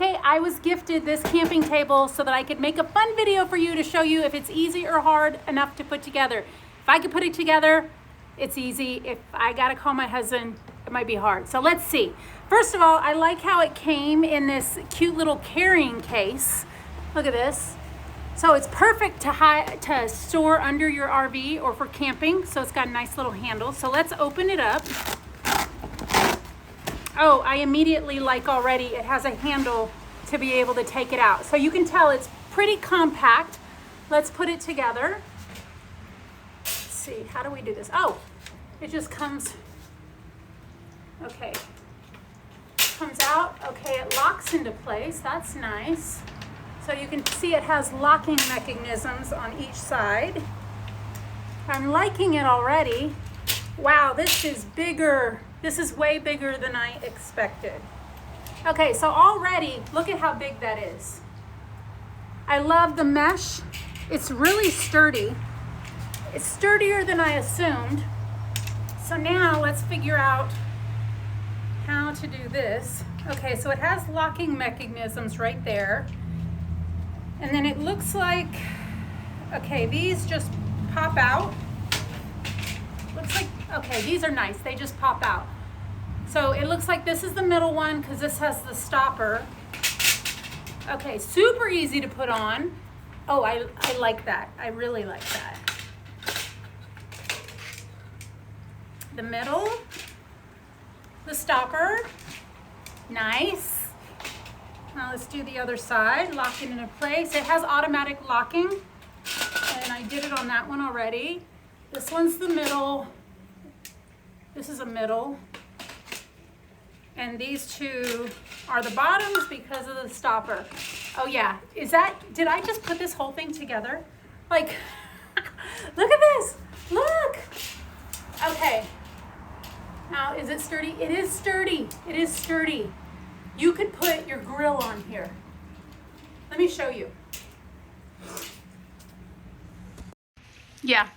Okay, I was gifted this camping table so that I could make a fun video for you to show you if it's easy or hard enough to put together. If I could put it together, it's easy. If I gotta call my husband, it might be hard. So let's see. First of all, I like how it came in this cute little carrying case. Look at this. So it's perfect to store under your RV or for camping. So it's got a nice little handle. So let's open it up. Oh, I immediately like already it has a handle to be able to take it out. So you can tell it's pretty compact. Let's put it together. Let's see, how do we do this? Oh, it just comes, okay. Comes out, okay, it locks into place, that's nice. So you can see it has locking mechanisms on each side. I'm liking it already. Wow, this is bigger. This is way bigger than I expected. Okay, so already, look at how big that is. I love the mesh. It's really sturdy. It's sturdier than I assumed. So now let's figure out how to do this. Okay, so it has locking mechanisms right there. And then it looks like, okay, these just pop out. Looks like, okay, these are nice. They just pop out. So it looks like this is the middle one because this has the stopper. Okay, super easy to put on. Oh, I like that. I really like that. The middle, the stopper, nice. Now let's do the other side, lock it into place. It has automatic locking, and I did it on that one already. This one's the middle. This is a middle. And these two are the bottoms because of the stopper. Oh yeah, did I just put this whole thing together? Like, look at this, look. Okay, now is it sturdy? It is sturdy, it is sturdy. You could put your grill on here. Let me show you. Yeah,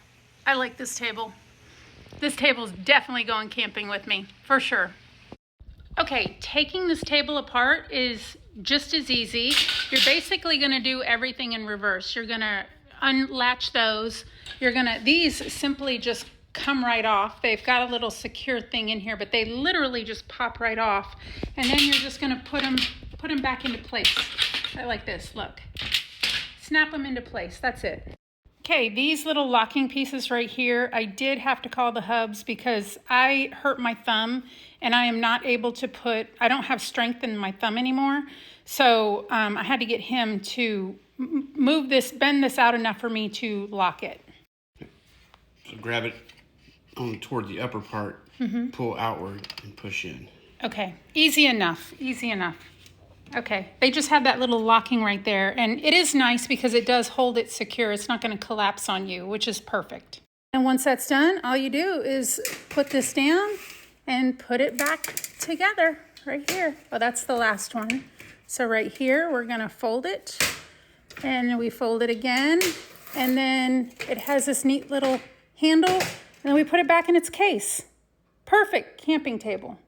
I like this table. This table's definitely going camping with me, for sure. Okay, taking this table apart is just as easy. You're basically gonna do everything in reverse. You're gonna unlatch those. These simply just come right off. They've got a little secure thing in here, but they literally just pop right off. And then you're just gonna put them back into place. Like this, look. Snap them into place, that's it. Okay, these little locking pieces right here, I did have to call the hubs because I hurt my thumb and I am not able to I don't have strength in my thumb anymore. So I had to get him to bend this out enough for me to lock it. So grab it toward the upper part, pull outward and push in. Okay, easy enough, easy enough. Okay, they just have that little locking right there, and it is nice because it does hold it secure. It's not going to collapse on you, which is perfect. And once that's done, all you do is put this down and put it back together right here. Well, that's the last one. So right here, we're going to fold it, and we fold it again, and then it has this neat little handle, and then we put it back in its case. Perfect camping table.